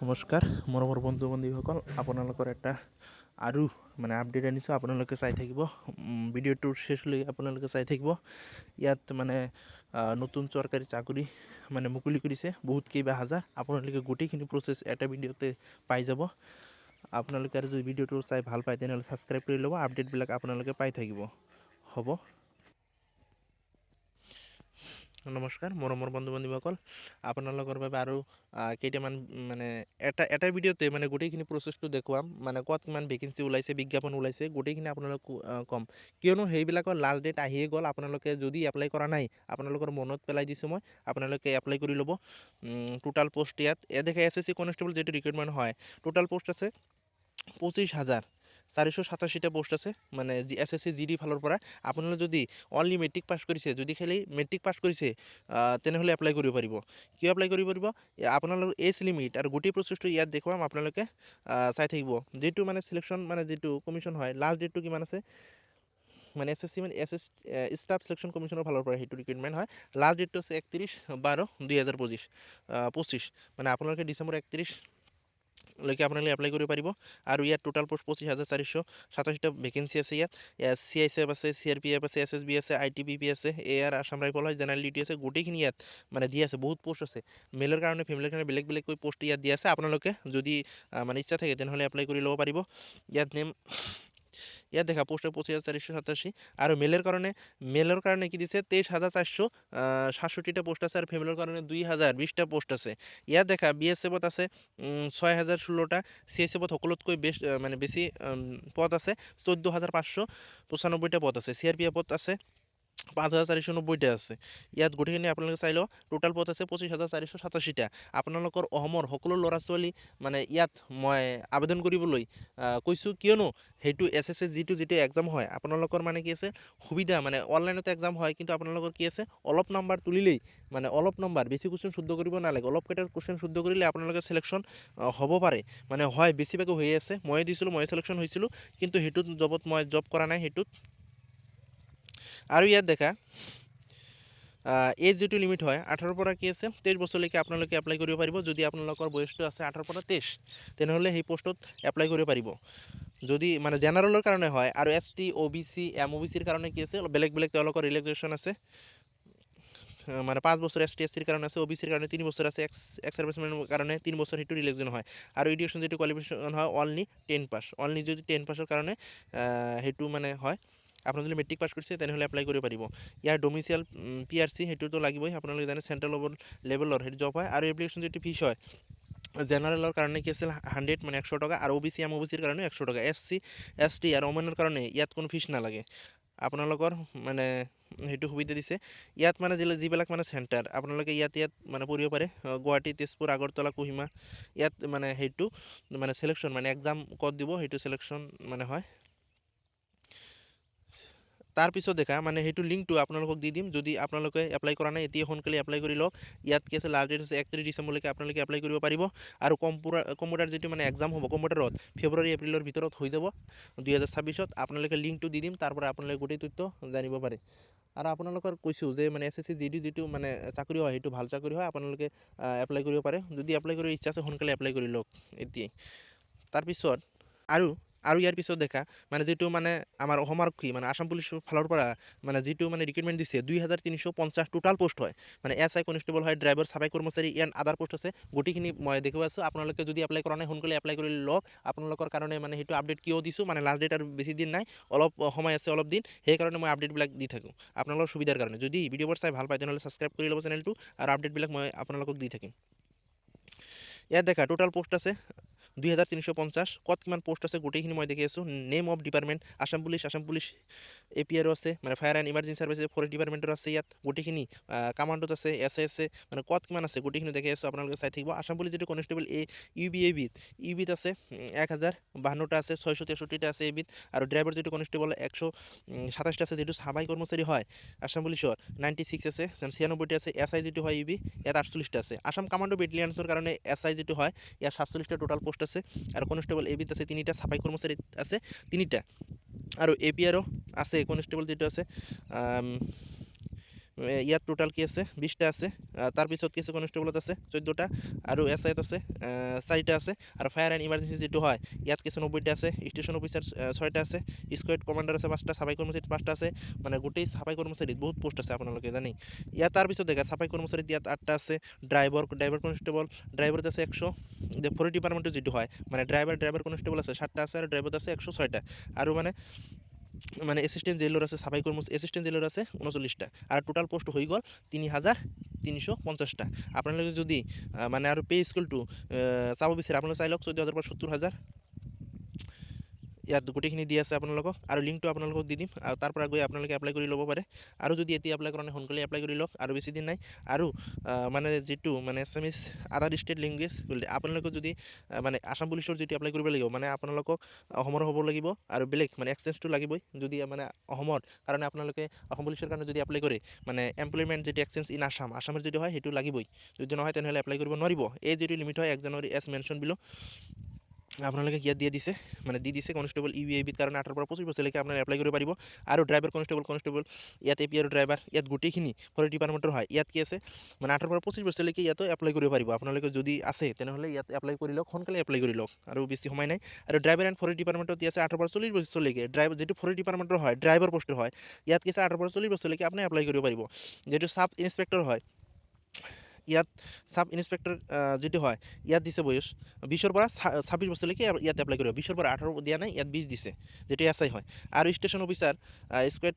নমস্কাৰ মোৰ বন্ধু বান্ধৱীসকল, আপোনালোকৰ এটা আৰু মানে আপডেট আনিছোঁ। আপোনালোকে চাই থাকিব, ভিডিঅ'টোৰ শেষলৈকে আপোনালোকে চাই থাকিব। ইয়াত মানে নতুন চৰকাৰী চাকৰি মানে মুকলি কৰিছে বহুত কেইবা হাজাৰ। আপোনালোকে গোটেইখিনি প্ৰচেছ এটা ভিডিঅ'তে পাই যাব। আপোনালোকে আৰু যদি ভিডিঅ'টো চাই ভাল পায় তেনেহ'লে ছাবস্ক্ৰাইব কৰি ল'ব, আপডেটবিলাক আপোনালোকে পাই থাকিব। হ'ব। নমস্কাৰ মৰমৰ বন্ধু বান্ধৱীসকল, আপোনালোকৰ বাবে আৰু কেইটামান মানে এটা ভিডিঅ'তে মানে গোটেইখিনি প্ৰচেছটো দেখুৱাম। মানে ক'ত কিমান ভেকেঞ্চি ওলাইছে, বিজ্ঞাপন ওলাইছে, গোটেইখিনি আপোনালোক ক'ম। কিয়নো সেইবিলাকৰ লাষ্ট ডেট আহিয়ে গ'ল। আপোনালোকে যদি এপ্লাই কৰা নাই, আপোনালোকৰ মনত পেলাই দিছোঁ মই, আপোনালোকে এপ্লাই কৰি ল'ব। টোটাল পোষ্ট ইয়াত দেখাই আছে, SSC কনষ্টেবল যিটো ৰিক্ৰুইটমেণ্ট হয়, টোটাল পোষ্ট আছে 25,487টা পোষ্ট আছে। মানে SSC GD ফালৰ পৰা আপোনালোকে যদি অনলি মেট্ৰিক পাছ কৰিছে, যদি খালি মেট্ৰিক পাছ কৰিছে তেনেহ'লে এপ্লাই কৰিব পাৰিব। কিয় এপ্লাই কৰিব পাৰিব? আপোনালোকৰ এজ লিমিট আৰু গোটেই প্ৰচেছটো ইয়াত দেখুৱাম, আপোনালোকে চাই থাকিব। যিটো মানে চিলেকশ্যন মানে যিটো কমিশ্যন হয়, লাষ্ট ডেটটো কিমান আছে মানে SSC মানে ষ্টাফ চিলেকশ্যন কমিশ্যনৰ ফালৰ পৰা সেইটো ৰিক্ৰুইটমেণ্ট হয়। লাষ্ট ডেটটো আছে 31/12/2025 মানে আপোনালোকে ডিচেম্বৰ 31 লৈকে আপোনালোকে এপ্লাই কৰিব পাৰিব। আৰু ইয়াত টোটাল পোষ্ট 25,487টা ভেকেঞ্চি আছে। ইয়াত CISF আছে, CRPF আছে, SSB আছে, ITBP আছে, AR আসাম ৰাইফল হয়, জেনেৰেল ডিউটি আছে, গোটেইখিনি ইয়াত মানে দি আছে। বহুত পোষ্ট আছে, মেলৰ কাৰণে ফিমেলৰ কাৰণে বেলেগ বেলেগকৈ পোষ্ট ইয়াত দি আছে। আপোনালোকে যদি মানে ইচ্ছা থাকে তেনেহ'লে এপ্লাই কৰি ল'ব পাৰিব। ইয়াত দেখা পোষ্ট 25,487 আৰু মেলৰ কাৰণে কি দিছে 23,467টা পোষ্ট আছে, আৰু ফিমেলৰ কাৰণে 2,020টা পোষ্ট আছে। ইয়াত দেখা BSFত আছে 6,016টা, CSFত সকলোতকৈ মানে বেছি পদ আছে, 14,595টা পদ আছে। CRPFত আছে 5,490টা আছে। ইয়াত গোটেইখিনি আপোনালোকে চাই লওক, টোটাল পদ আছে 25,487টা। আপোনালোকৰ অসমৰ সকলো ল'ৰা ছোৱালী মানে ইয়াত মই আবেদন কৰিবলৈ কৈছোঁ, কিয়নো সেইটো SSC যিটো এক্সাম হয়, আপোনালোকৰ মানে কি আছে সুবিধা, মানে অনলাইনতে এক্সাম হয়, কিন্তু আপোনালোকৰ কি আছে অলপ নাম্বাৰ তুলিলেই, মানে অলপ নাম্বাৰ, বেছি কুৱেশ্যন শুদ্ধ কৰিব নালাগে, অলপ কেইটা কুৱেশ্যন শুদ্ধ কৰিলে আপোনালোকে চিলেকশ্যন হ'ব পাৰে। মানে হয়, বেছিভাগে হৈ আছে, ময়ে দিছিলোঁ, ময়ে চিলেকশ্যন হৈছিলোঁ, কিন্তু সেইটোত জবত মই জব কৰা নাই সেইটোত। আৰু ইয়াত দেখা এজ যিটো লিমিট হয় 18ৰ পৰা কি আছে 23 বছৰলৈকে আপোনালোকে এপ্লাই কৰিব পাৰিব। যদি আপোনালোকৰ বয়সটো আছে 18ৰ পৰা 23, তেনেহ'লে সেই পোষ্টত এপ্লাই কৰিব পাৰিব। যদি মানে জেনেৰেলৰ কাৰণে হয়, আৰু ST OBC MOBCৰ কাৰণে কি আছে বেলেগ তেওঁলোকৰ ৰিলেক্সেশ্যন আছে। মানে 5 বছৰ ST SCৰ কাৰণে আছে, OBCৰ কাৰণে 3 বছৰ আছে, এক্স চাৰ্ভিচমেনৰ কাৰণে 3 বছৰ, সেইটো ৰিলেক্সেশ্যন হয়। আৰু এডুকেশ্যন যিটো কোৱালিফিকেশ্যন হয় অনলি 10 পাছ, অনলি যদি 10 পাছৰ কাৰণে সেইটো মানে হয়। আপোনালোকে যদি মেট্ৰিক পাছ কৰিছে তেনেহ'লে এপ্লাই কৰিব পাৰিব। ইয়াৰ ডমিচিয়েল PRC সেইটোতো লাগিবই, আপোনালোকে জানে চেণ্ট্ৰেল লেভেলৰ সেইটো জব হয়। আৰু এপ্লিকেশ্যন যিটো ফিজ হয় জেনেৰেলৰ কাৰণে কি আছিল 100 মানে 100 টকা, আৰু OBC MOBCৰ কাৰণে 100 টকা। SC ST আৰু ওমেনৰ কাৰণে ইয়াত কোনো ফিজ নালাগে। আপোনালোকৰ মানে সেইটো সুবিধা দিছে। ইয়াত মানে যিবিলাক মানে চেণ্টাৰ আপোনালোকে ইয়াত মানে পঢ়িব পাৰে, গুৱাহাটী, তেজপুৰ, আগৰতলা, কোহিমা। ইয়াত মানে সেইটো মানে চিলেকশ্যন মানে এক্সাম ক'ত দিব সেইটো চিলেকশ্যন মানে হয়। তাৰপিছত দেখা মানে সেইটো লিংকটো আপোনালোকক দি দিম। যদি আপোনালোকে এপ্লাই কৰা নাই এতিয়া সোনকালে এপ্লাই কৰি লওক। ইয়াত কি আছে লাষ্ট ডেট আছে 31 ডিচেম্বৰলৈকে আপোনালোকে এপ্লাই কৰিব পাৰিব। আৰু কম্পিউটাৰ যিটো মানে এক্সাম হ'ব কম্পিউটাৰত ফেব্ৰুৱাৰী এপ্ৰিলৰ ভিতৰত হৈ যাব 2026ত। আপোনালোকে লিংকটো দি দিম, তাৰ পৰা আপোনালোকে গোটেই তথ্য জানিব পাৰে। আৰু আপোনালোকৰ কৈছোঁ যে মানে SSC GD যিটো মানে চাকৰি হয় সেইটো ভাল চাকৰি হয়, আপোনালোকে এপ্লাই কৰিব পাৰে। যদি এপ্লাই কৰিব ইচ্ছা আছে সোনকালে এপ্লাই কৰি লওক এতিয়াই। তাৰপিছত আৰু ইয়াৰ পিছত দেখা মানে যিটো মানে আমাৰ অসম আৰক্ষী মানে আসাম পুলিচৰ ফালৰ পৰা মানে যিটো মানে ৰিক্ৰুইটমেণ্ট দিছে 2,350 টোটাল পোষ্ট হয়। মানে SI কনষ্টেবল হয়, ড্ৰাইভাৰ, চাফাই কৰ্মচাৰী, আদাৰ পোষ্ট আছে। গোটেইখিনি মই দেখুৱাই আছোঁ। আপোনালোকে যদি এপ্লাই কৰা নাই সোনকালে এপ্লাই কৰি লওক। আপোনালোকৰ কাৰণে মানে সেইটো আপডেট কিয় দিছোঁ, মানে লাষ্ট ডেট আৰু বেছি দিন নাই, অলপ সময় আছে, অলপ দিন, সেইকাৰণে মই আপডেটবিলাক দি থাকোঁ আপোনালোকৰ সুবিধাৰ কাৰণে। যদি ভিডিঅ'বোৰ চাই ভাল পায় তেনেহ'লে ছাবস্ক্ৰাইব কৰি ল'ব চেনেলটো, আৰু আপডেটবিলাক মই আপোনালোকক দি থাকিম। ইয়াত দেখা টোটাল পোষ্ট আছে 2,350। ক'ত কিমান পোষ্ট আছে গোটেইখিনি মই দেখি আছোঁ। Name of department Assam police APR আছে, মানে fire and emergency service forest ডিপাৰ্টমেণ্টৰ আছে। ইয়াত গোটেইখিনি কামাণ্ডোত আছে, SA আছে, মানে ক'ত কিমান আছে গোটেইখিনি দেখি আছোঁ। আপোনালোকে চাই থাকিব। আসাম পুলিচ যিটো কনষ্টেবল UBত আছে 1,052টা আছে, 663টা আছে ABত। আৰু ড্ৰাইভাৰ যিটো কনষ্টেবল 127টা আছে, যিটো চাফাই কৰ্মচাৰী হয় আসাম পুলিচৰ 96 আছে, 96টা আছে। SI যিটো হয় UB ইয়াত 48টা আছে। আসাম কামাণ্ডো বেটেলিয়ানছৰ কাৰণে SI যিটো হয় ইয়াত 47টা টোটাল পোষ্ট আছে। আৰু কনষ্টেবল ABত আছে 3টা, চাফাই কৰ্মচাৰীত আছে 3টা, আৰু APRও আছে। কনষ্টেবল যিটো আছে ইয়াত টোটাল কি আছে 20টা আছে। তাৰপিছত কি আছে কনষ্টেবলত আছে 14টা আৰু এছআইত আছে 4টা আছে আৰু ফায়াৰ এণ্ড ইমাৰ্জেঞ্চি যিটো হয় ইয়াত কি আছে 90টা আছে। ষ্টেচন অফিচাৰ 6টা আছে। স্কোৱাড কমাণ্ডাৰ আছে 5টা। চাফাই কৰ্মচাৰীত 5টা আছে। মানে গোটেই চাফাই কৰ্মচাৰীত বহুত পোষ্ট আছে আপোনালোকে জানি। ইয়াত তাৰপিছত দেখা চাফাই কৰ্মচাৰীত ইয়াত 8টা আছে। ড্ৰাইভাৰ কনষ্টেবল ড্ৰাইভাৰত আছে 100। ফৰেষ্ট ডিপাৰ্টমেণ্টৰ যিটো হয় মানে ড্ৰাইভাৰ কনষ্টেবল আছে 7টা আছে আৰু ড্ৰাইভাৰত আছে 106টা আৰু মানে এছিষ্টেণ্ট জেইলৰ আছে চাফাই কৰ্মচাৰী এছিষ্টেণ্ট জেইলৰ আছে 39টা আৰু টোটাল পোষ্ট হৈ গ'ল 3350টা। আপোনালোকে যদি মানে আৰু পে স্কেলটো চাব বিচাৰে আপোনালোকে চাই লওক 14,000 পৰা 70,000 ইয়াত গোটেইখিনি দি আছে আপোনালোকক আৰু লিংকটো আপোনালোকক দি দিম আৰু তাৰ পৰা গৈ আপোনালোকে এপ্লাই কৰি ল'ব পাৰে। আৰু যদি এতিয়া এপ্লাই কৰা নাই সোনকালে এপ্লাই কৰি লওক আৰু বেছি দিন নাই। আৰু মানে যিটো মানে এছামিছ আদাৰ ষ্টেট লেংগুৱেজ আপোনালোকে যদি মানে আসাম পুলিচৰ যিটো এপ্লাই কৰিব লাগিব মানে আপোনালোকক অসমৰ হ'ব লাগিব আৰু বেলেগ মানে এক্সপেৰিয়েঞ্চটো লাগিবই যদি মানে অসমৰ কাৰণে আপোনালোকে অসম পুলিচৰ কাৰণে যদি এপ্লাই কৰে মানে এমপ্লয়মেণ্ট যিটো এক্সচেঞ্জ ইন আসামৰ যিটো হয় সেইটো লাগিবই। যদি নহয় তেনেহ'লে এপ্লাই কৰিব নোৱাৰিব। এই যিটো লিমিট হয় 1 জানুৱাৰী এজ মেনশ্যন বিলো আপোনালোকে ইয়াত দি দিছে কনষ্টেবল ইউএবিৰ কাৰণে 18 পৰা 25 বছৰলৈকে আপোনালোকে এপ্লাই কৰিব পাৰিব। আৰু ড্ৰাইভাৰ কনষ্টেবল ইয়াত এপি আৰু ড্ৰাইভাৰ ইয়াত গোটেইখিনি ফৰেষ্ট ডিপাৰ্টমেণ্টৰ হয়। ইয়াত কি আছে মানে 18 পৰা 25 বছৰলৈকে ইয়াতো এপ্লাই কৰিব পাৰিব। আপোনালোকে যদি আছে তেনেহ'লে ইয়াত এপ্লাই কৰি লওক সোনকালে এপ্লাই কৰি লওক আৰু বেছি সময় নাই। আৰু ড্ৰাইভাৰ এণ্ড ফৰেষ্ট ডিপাৰ্টমেণ্টত আছে 18 পৰা 40 বছৰলৈকে ড্ৰাইভাৰ যিটো ফৰেষ্ট ডিপাৰ্টমেণ্টৰ হয় ড্ৰাইভাৰ পোষ্টৰ হয় ইয়াত কি আছে 18 পৰা 40 বছৰলৈকে আপুনি এপ্লাই কৰিব পাৰিব। যিটো চাব ইনস্পেক্টৰ হয় ইয়াত সাব ইন্সপেক্টৰ যিটো হয় ইয়াত দিছে বয়স 20-ৰ পৰা 26 বছৰলৈকে ইয়াত এপ্লাই কৰিব। 20-ৰ পৰা 18 দিয়া নাই ইয়াত 20 দিছে যিটো এছআই হয়। আৰু ষ্টেচন অফিচাৰ স্কোৱাড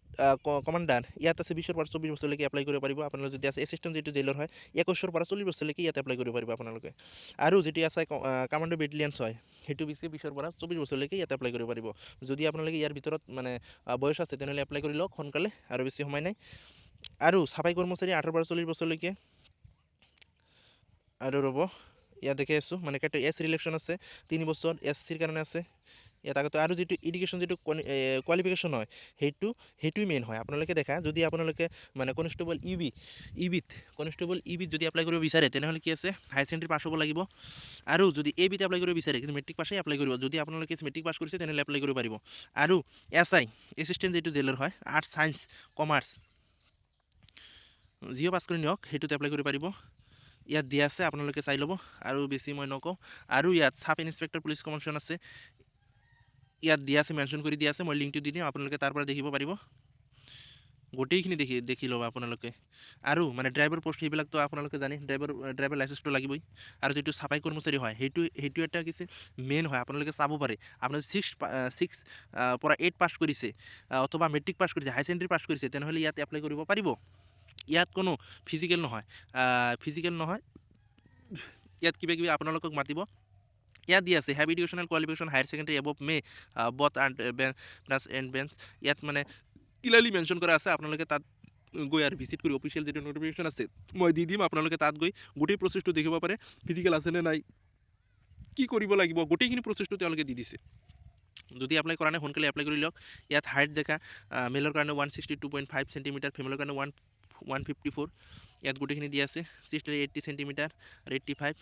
কমাণ্ডাৰ ইয়াত আছে 20-ৰ পৰা 24 বছৰলৈকে এপ্লাই কৰিব পাৰিব। আপোনালোকে যদি আছে এছিষ্টেণ্ট যিটো জেইলৰ হয় 21-ৰ পৰা 40 বছৰলৈকে ইয়াত এপ্লাই কৰিব পাৰিব আপোনালোকে। আৰু যিটো এছআই কামাণ্ডো বেটেলিয়ানছ হয় সেইটো 20-ৰ পৰা 24 বছৰলৈকে ইয়াত এপ্লাই কৰিব পাৰিব। যদি আপোনালোকে ইয়াৰ ভিতৰত মানে বয়স আছে তেনেহ'লে এপ্লাই কৰি লওক সোনকালে আৰু বেছি সময় নাই। আৰু চাফাই কৰ্মচাৰী 18 পৰা 40 বছৰলৈকে আৰু ৰ'ব ইয়াত দেখি আছোঁ মানে কেইটা এছ ৰিলেকশ্যন আছে 3 বছৰ এছ চিৰ কাৰণে আছে ইয়াত আগতে। আৰু যিটো এডুকেশ্যন যিটো কোৱালিফিকেশ্যন হয় সেইটোৱে মেইন হয়। আপোনালোকে দেখা যদি আপোনালোকে মানে কনষ্টেবল ইবিত যদি এপ্লাই কৰিব বিচাৰে তেনেহ'লে কি আছে হায়াৰ ছেকেণ্ডেৰী পাছ হ'ব লাগিব। আৰু যদি এবিত এপ্লাই কৰিব বিচাৰে কিন্তু মেট্ৰিক পাছেই এপ্লাই কৰিব। যদি আপোনালোকে মেট্ৰিক পাছ কৰিছে তেনেহ'লে এপ্লাই কৰিব পাৰিব। আৰু এছআই এছিষ্টেণ্ট যিটো জেইলৰ হয় আৰ্টছ ছায়েন্স কমাৰ্চ যিও পাছ কৰি নিয়ক সেইটোত এপ্লাই কৰিব পাৰিব। ইয়াত দিয়া আছে আপোনালোকে চাই ল'ব আৰু বেছি মই নকওঁ। আৰু ইয়াত সাব ইন্সপেক্টৰ পুলিচ কমিশ্যন আছে ইয়াত দিয়া আছে মেনশ্যন কৰি দিয়া আছে। মই লিংকটো দি দিম আপোনালোকে তাৰ পৰা দেখিব পাৰিব। গোটেইখিনি দেখি ল'ব আপোনালোকে। আৰু মানে ড্ৰাইভাৰ পোষ্ট সেইবিলাকতো আপোনালোকে জানে ড্ৰাইভাৰ লাইচেন্সটো লাগিবই। আৰু যিটো চাফাই কৰ্মচাৰী হয় সেইটো এটা কিছু মেইন হয়। আপোনালোকে চাব পাৰে আপোনাৰ 6 পৰা 8 পাছ কৰিছে অথবা মেট্ৰিক পাছ কৰিছে হায়াৰ ছেকেণ্ডেৰী পাছ কৰিছে তেনেহ'লে ইয়াত এপ্লাই কৰিব পাৰিব। ইয়াত কোনো ফিজিকেল নহয় ইয়াত কিবা আপোনালোকক মাতিব। ইয়াত দি আছে have educational qualification higher secondary above both and bench ইয়াত মানে ক্লিয়াৰলি মেনশ্যন কৰা আছে। আপোনালোকে তাত গৈ আৰু ভিজিট কৰি অফিচিয়েল যিটো নটিফিকেশ্যন আছে মই দি দিম। আপোনালোকে তাত গৈ গোটেই প্ৰচেছটো দেখিব পাৰে ফিজিকেল আছেনে নাই কি কৰিব লাগিব গোটেইখিনি প্ৰচেছটো তেওঁলোকে দি দিছে। যদি এপ্লাই কৰা নাই সোনকালে এপ্লাই কৰি লওক। ইয়াত হাইট দেখা মেলৰ কাৰণে 162.5 চেণ্টিমিটাৰ ফিমেলৰ কাৰণে 154 ইয়াত গোটেইখিনি দি আছে। 80 চেণ্টিমিটাৰ আৰু 85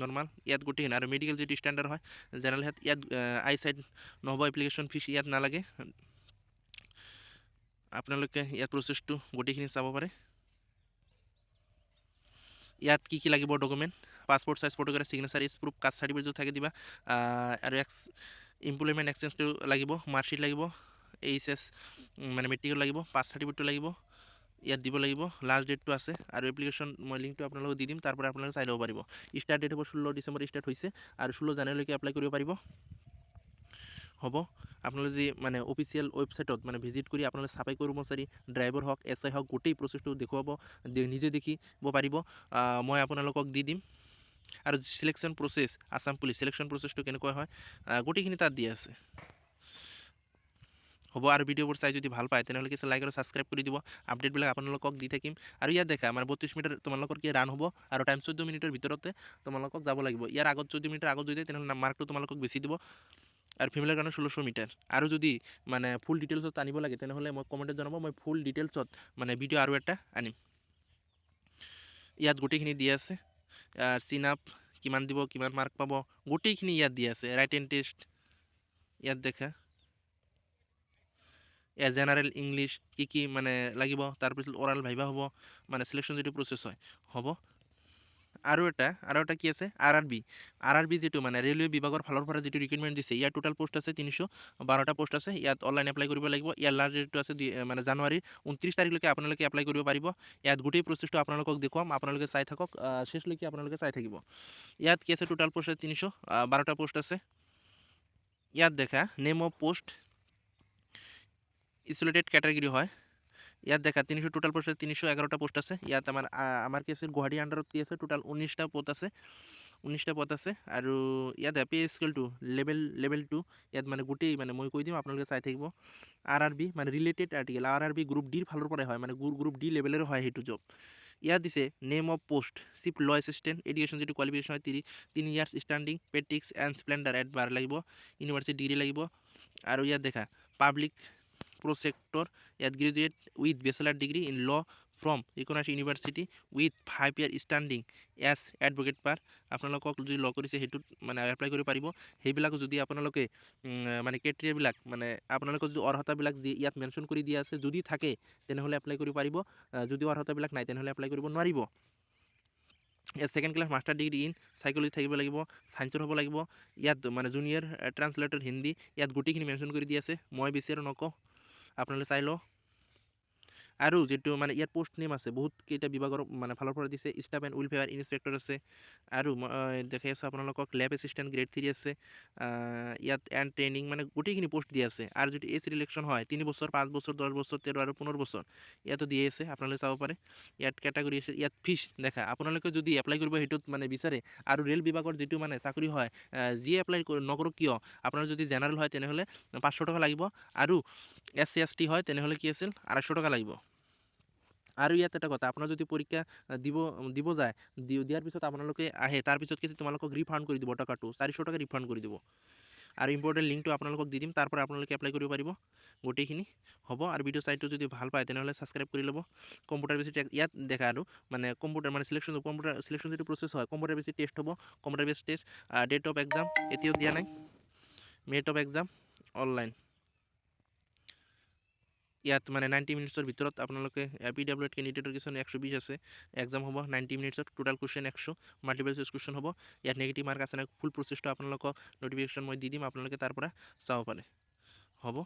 নৰ্মাল ইয়াত গোটেইখিনি। আৰু মেডিকেল যিটো ষ্টেণ্ডাৰ্ড হয় জেনেৰেল হেল্থ ইয়াত আই চাইড নহ'ব এপ্লিকেশ্যন ফিজ ইয়াত নালাগে। আপোনালোকে ইয়াত প্ৰচেছটো গোটেইখিনি চাব পাৰে। ইয়াত কি লাগিব document passport size photograph signature is proof caste certificate যদি থাকে দিবা। আৰু এমপ্লয়মেণ্ট এক্সচেঞ্জটো লাগিব মাৰ্কশ্বিট লাগিব এইচএছ মানে মেট্ৰিকত লাগিব পাছ চাৰ্টিফিকেটটো লাগিব ইয়াত দিব লাগিব। লাষ্ট ডেটটো আছে আৰু এপ্লিকেশ্যন মই লিংকটো আপোনালোকক দি দিম তাৰ পৰা আপোনালোকে চাই ল'ব পাৰিব। ষ্টাৰ্ট ডেট হ'ব 16 ডিচেম্বৰ ষ্টাৰ্ট হৈছে আৰু 16 জানুৱাৰীলৈকে এপ্লাই কৰিব পাৰিব। হ'ব আপোনালোকে যদি মানে অফিচিয়েল ৱেবছাইটত মানে ভিজিট কৰি আপোনালোকে চাফাই কৰ্মচাৰী ড্ৰাইভাৰ হওক এছআই হওক গোটেই প্ৰচেছটো দেখুৱাব নিজে দেখিব পাৰিব। মই আপোনালোকক দি দিম। আৰু selection process Assam police selection প্ৰচেছটো কেনেকুৱা হয় গোটেইখিনি তাত দিয়া আছে। হ'ব আৰু ভিডিঅ'বোৰ চাই যদি ভাল পায় তেনেহ'লে কিছু লাইক আৰু ছাবস্ক্ৰাইব কৰি দিব। আপডেটবিলাক আপোনালোকক দি থাকিম। আৰু ইয়াত দেখা মানে 32 মিটাৰ তোমালোকৰ কি ৰান হ'ব আৰু টাইম 14 মিনিটৰ ভিতৰতে তোমালোকক যাব লাগিব। ইয়াৰ আগত 14 মিনিটৰ আগত যদি যায় তেনেহ'লে মাৰ্কটো তোমালোকক বেছি দিব। আৰু ফিমেলৰ কাৰণে 1600 মিটাৰ। আৰু যদি মানে ফুল ডিটেইলছত আনিব লাগে তেনেহ'লে মই কমেণ্টত জনাব মই ফুল ডিটেইলছত মানে ভিডিঅ' আৰু এটা আনিম। ইয়াত গোটেইখিনি দিয়া আছে চিন আপ কিমান দিব কিমান মাৰ্ক পাব গোটেইখিনি ইয়াত দিয়া আছে। ৰাইট এণ্ড টেষ্ট ইয়াত দেখা জেনাৰেল ইংলিছ কি মানে লাগিব, তাৰপিছত অৰাল ভাইভা হ'ব, মানে চিলেকশ্যন যিটো প্ৰচেছ হয় হ'ব। আৰু এটা কি আছে আৰ আৰ বি যিটো মানে ৰেলৱে বিভাগৰ ফালৰ পৰা যিটো ৰিক্ৰুইটমেণ্ট দিছে, ইয়াৰ টোটেল পোষ্ট আছে 312টা পোষ্ট আছে। ইয়াত অনলাইন এপ্লাই কৰিব লাগিব। ইয়াৰ লাষ্ট ডেটটো আছে মানে জানুৱাৰীৰ 29 তাৰিখলৈকে আপোনালোকে এপ্লাই কৰিব পাৰিব। ইয়াত গোটেই প্ৰচেছটো আপোনালোকক দেখুৱাম, আপোনালোকে চাই থাকক, শেষলৈকে আপোনালোকে চাই থাকিব। ইয়াত কি আছে, টোটেল পোষ্ট আছে 312টা পোষ্ট আছে। ইয়াত দেখা নেম অফ পোষ্ট ইছুলেটেড কেটাগৰী হয়। ইয়াত দেখা 300 টোটাল পোষ্ট আছে, 311টা পোষ্ট আছে। ইয়াত আমাৰ কি আছে, গুৱাহাটী আণ্ডাৰত কি আছে, টোটাল 19টা পদ আছে। আৰু ইয়াত পে স্কেলটো লেভেল 2, ইয়াত মানে গোটেই মানে মই কৈ দিম, আপোনালোকে চাই থাকিব। আৰ মানে ৰিলেটেড আৰ্টিকেল, আৰ গ্ৰুপ ডিৰ ফালৰ পৰাই হয়, মানে গ্ৰুপ ডি লেভেলৰ হয় সেইটো জব। ইয়াত দিছে name of post chief law assistant, education যিটো কোৱালিফিকেশ্যন হয় 3 years standing, practice and splendour at bar লাগিব, ইউনিভাৰ্চিটি ডিগ্ৰী লাগিব। আৰু ইয়াত দেখা পাব্লিক প্ৰচেক্টৰ, ইয়াত graduate with bachelor degree in law from recognised university with 5 year standing as advocate পাৰ। আপোনালোকক যদি ল কৰিছে সেইটোত মানে এপ্লাই কৰিব পাৰিব। সেইবিলাক যদি আপোনালোকে মানে ক্ৰাইটেৰিয়াবিলাক মানে আপোনালোকৰ যদি অৰ্হতাবিলাক ইয়াত মেনশ্যন কৰি দিয়া আছে যদি থাকে, তেনেহ'লে এপ্লাই কৰিব পাৰিব। যদি অৰ্হতাবিলাক নাই তেনেহ'লে এপ্লাই কৰিব নোৱাৰিব। ইয়াত second class master degree in psychology থাকিব লাগিব, ছায়েন্সৰ হ'ব লাগিব। ইয়াত মানে জুনিয়ৰ ট্ৰান্সলেটৰ হিন্দী, ইয়াত গোটেইখিনি মেনশ্যন কৰি দি আছে, মই বেছি আৰু নকওঁ, আপোনালোকে চাই লওঁ। আৰু যিটো মানে ইয়াত পোষ্ট নেম আছে, বহুত কেইটা বিভাগৰ মানে ফালৰ পৰা দিছে। ষ্টাফ এণ্ড ৱেলফেয়াৰ ইনস্পেক্টৰ আছে। আৰু দেখাই আছোঁ আপোনালোকক লেব এছিষ্টেণ্ট গ্ৰেড 3 আছে। ইয়াত এণ্ড ট্ৰেইনিং মানে গোটেইখিনি পোষ্ট দি আছে। আৰু যদি এজ ৰিলেকশ্যন হয় 3 বছৰ, 5 বছৰ, 10 বছৰ, 13 আৰু 15 বছৰ, ইয়াতো দিয়ে আছে, আপোনালোকে চাব পাৰে। ইয়াত কেটাগৰী আছে, ইয়াত ফিজ দেখা, আপোনালোকে যদি এপ্লাই কৰিব সেইটোত মানে বিচাৰে, আৰু ৰেল বিভাগৰ যিটো মানে চাকৰি হয়, যিয়ে এপ্লাই নকৰক কিয়, আপোনাৰ যদি জেনেৰেল হয় তেনেহ'লে 500 টকা লাগিব, আৰু SC/ST হয় তেনেহ'লে কি আছিল 250 টকা লাগিব। আৰু ইয়াত এটা কথা, আপোনাৰ যদি পৰীক্ষা দিব যায়, দিয়াৰ পিছত আপোনালোকে আহে, তাৰপিছত কি তোমালোকক ৰিফাণ্ড কৰি দিব টকাটো, 400 টকা ৰিফাণ্ড কৰি দিব। আৰু ইম্পৰ্টেণ্ট লিংকটো আপোনালোকক দি দিম, তাৰ পৰা আপোনালোকে এপ্লাই কৰিব পাৰিব গোটেইখিনি হ'ব। আৰু ভিডিঅ' চাইটো যদি ভাল পায় তেনেহ'লে ছাবস্ক্ৰাইব কৰি ল'ব। কম্পিউটাৰ বেছিক ইয়াত দেখা, আৰু মানে কম্পিউটাৰ মানে কম্পিউটাৰ চিলেকশ্যন যিটো প্ৰচেছ হয়, কম্পিউটাৰ বেছিক টেষ্ট হ'ব, কম্পিউটাৰ বেছ টেষ্ট। ডেট অফ এক্সাম এতিয়াও দিয়া নাই, ডেট অফ এক্সাম অনলাইন। ইয়াত মানে 90 মিনিটছৰ ভিতৰত আপোনালোকে PWD কেণ্ডিডেটৰ কিছুমান 120 আছে, এক্সাম হ'ব 90 মিনিটছত, total question 100, multiple choice question হ'ব। ইয়াত নেগেটিভ মাৰ্ক আছে নাই, ফুল প্ৰচেছটো আপোনালোকক ন'টিফিকেশ্যন মই দি দিম, আপোনালোকে তাৰ পৰা চাব পাৰে হ'ব।